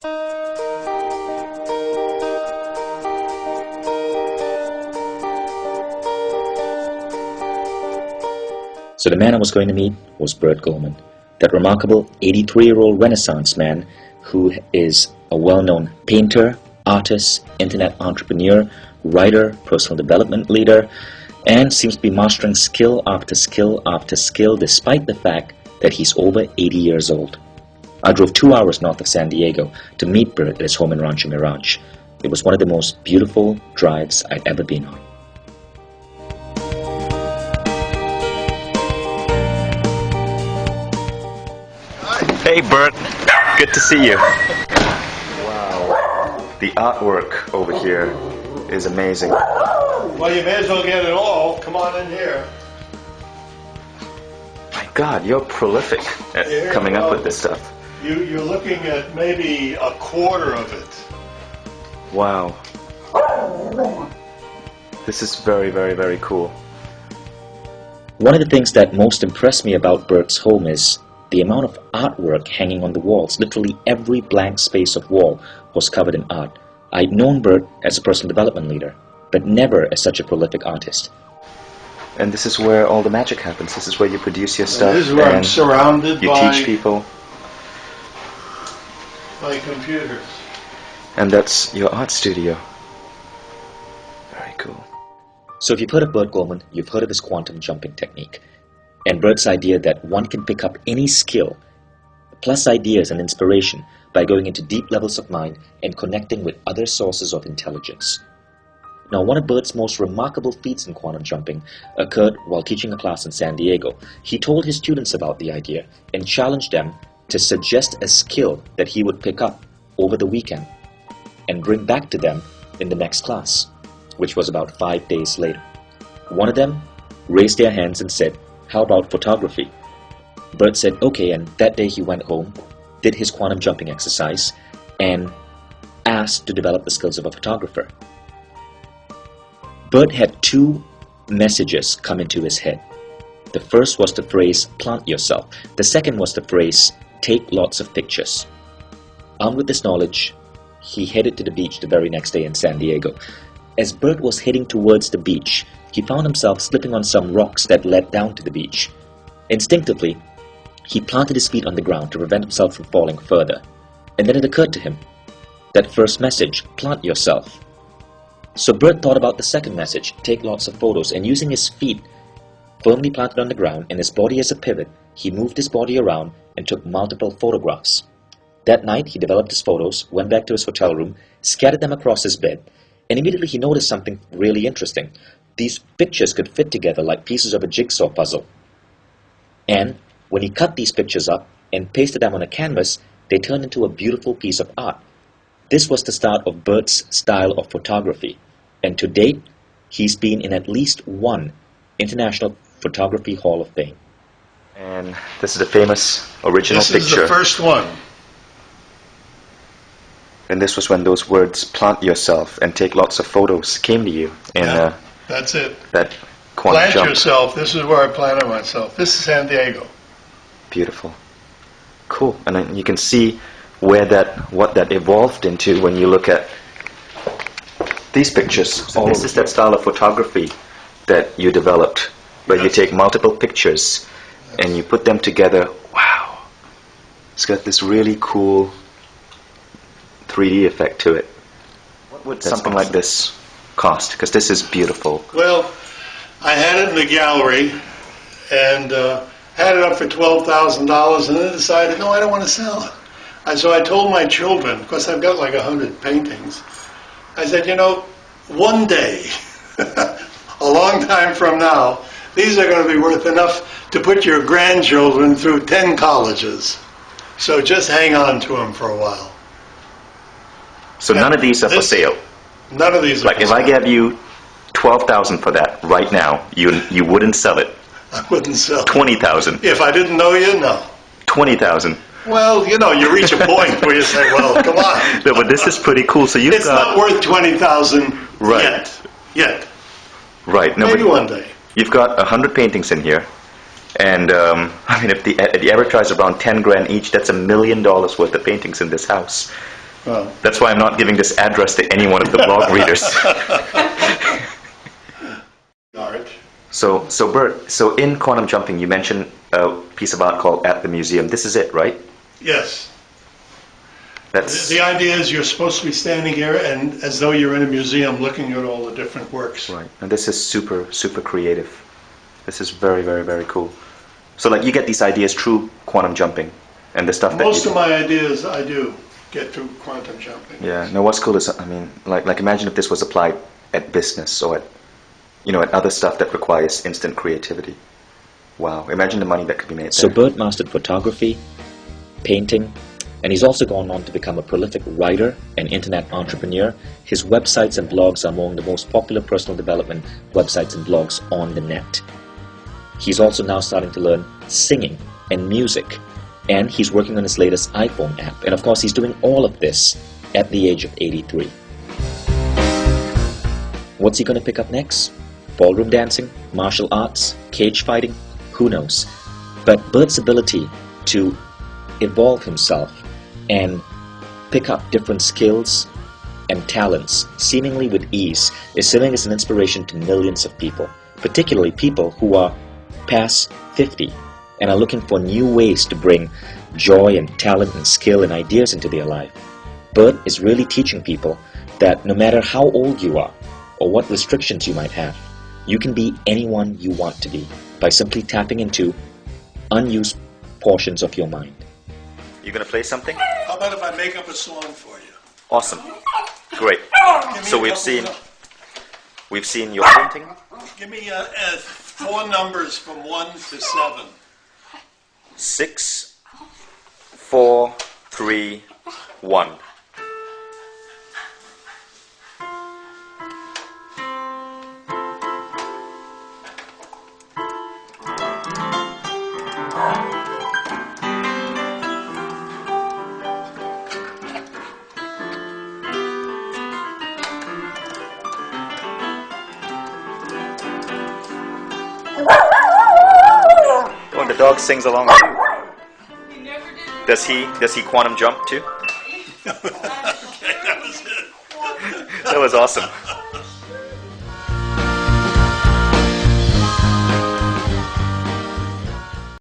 So the man I was going to meet was Burt Goldman, that remarkable 83-year-old Renaissance man who is a well-known painter, artist, internet entrepreneur, writer, personal development leader, and seems to be mastering skill after skill after skill despite the fact that he's over 80 years old. I drove 2 hours north of San Diego to meet Burt at his home in Rancho Mirage. It was one of the most beautiful drives I'd ever been on. Hey Burt, good to see you. Wow, the artwork over here is amazing. Well, you may as well get it all. Come on in here. My God, you're prolific at coming up with this stuff. You're looking at maybe a quarter of it. Wow. This is very, very, very cool. One of the things that most impressed me about Burt's home is the amount of artwork hanging on the walls. Literally every blank space of wall was covered in art. I'd known Burt as a personal development leader, but never as such a prolific artist. And this is where all the magic happens. This is where you produce your stuff. This is where I'm surrounded you teach people. By computers. And that's your art studio. Very cool. So if you've heard of Burt Goldman, you've heard of his quantum jumping technique. And Burt's idea that one can pick up any skill, plus ideas and inspiration, by going into deep levels of mind and connecting with other sources of intelligence. Now, one of Burt's most remarkable feats in quantum jumping occurred while teaching a class in San Diego. He told his students about the idea and challenged them to suggest a skill that he would pick up over the weekend and bring back to them in the next class, which was about 5 days later. One of them raised their hands and said, "How about photography?" Burt said okay, and that day he went home, did his quantum jumping exercise, and asked to develop the skills of a photographer. Burt had 2 messages come into his head. The first was the phrase, "plant yourself." The second was the phrase, "take lots of pictures." Armed with this knowledge, he headed to the beach the very next day in San Diego. As Burt was heading towards the beach, he found himself slipping on some rocks that led down to the beach. Instinctively, he planted his feet on the ground to prevent himself from falling further. And then it occurred to him, that first message, "plant yourself." So Burt thought about the second message, "take lots of photos," and using his feet firmly planted on the ground and his body as a pivot, he moved his body around and took multiple photographs. That night, he developed his photos, went back to his hotel room, scattered them across his bed, and immediately he noticed something really interesting. These pictures could fit together like pieces of a jigsaw puzzle. And when he cut these pictures up and pasted them on a canvas, they turned into a beautiful piece of art. This was the start of Burt's style of photography, and to date, he's been in at least 1 International Photography Hall of Fame. And this is a famous original picture. This is the first one. And this was when those words, "plant yourself" and "take lots of photos" came to you in That's it. that quantum Plant jump. yourself. This is where I planted myself. This is San Diego. Beautiful. Cool. And then you can see where what that evolved into when you look at these pictures. So this is that style of photography that you developed, where you take multiple pictures and you put them together. Wow. It's got this really cool 3D effect to it. What would something like this cost? Because this is beautiful. Well, I had it in the gallery and had it up for $12,000 and then decided, no, I don't want to sell it. So I told my children, because I've got like 100 paintings, I said, you know, one day, a long time from now, these are going to be worth enough to put your grandchildren through 10 colleges. So just hang on to them for a while. So none of these are for sale? None of these are like for if sale. I gave you $12,000 for that right now, you wouldn't sell it? I wouldn't sell it. $20,000? If I didn't know you, no. $20,000? Well, you know, you reach a point where you say, well, come on. No, but this is pretty cool. So It's not worth $20,000 yet. Right. No, Maybe one day. You've got 100 paintings in here, and I mean, if the average price is around 10 grand each, that's $1 million worth of paintings in this house. Well, That's why I'm not giving this address to any one of the blog readers. Art. So Bert, so in quantum jumping, you mentioned a piece of art called At the Museum. This is it, right? Yes. That's The idea is you're supposed to be standing here and as though you're in a museum looking at all the different works. right. And this is super, super creative. This is very, very, very cool. So like you get these ideas through quantum jumping and the stuff that Most you of my ideas I do get through quantum jumping. Yeah. No, what's cool is, I mean, like imagine if this was applied at business or at, you know, at other stuff that requires instant creativity. Wow. Imagine the money that could be made So there. Bert mastered photography, painting, and he's also gone on to become a prolific writer and internet entrepreneur. His websites and blogs are among the most popular personal development websites and blogs on the net. He's also now starting to learn singing and music, and he's working on his latest iPhone app. And of course, he's doing all of this at the age of 83. What's he going to pick up next? Ballroom dancing, martial arts, cage fighting? Who knows? But Bert's ability to evolve himself and pick up different skills and talents seemingly with ease is serving as an inspiration to millions of people, particularly people who are past 50 and are looking for new ways to bring joy and talent and skill and ideas into their life. Bert is really teaching people that no matter how old you are or what restrictions you might have, you can be anyone you want to be by simply tapping into unused portions of your mind. You gonna play something? How about if I make up a song for you? Awesome. Great. Give me So a we've couple seen your painting. Give me 4 numbers from 1 to 7. 6, 4, 3, 1. Oh, and the dog sings along too. Does he quantum jump too? Okay, that was it. That was awesome.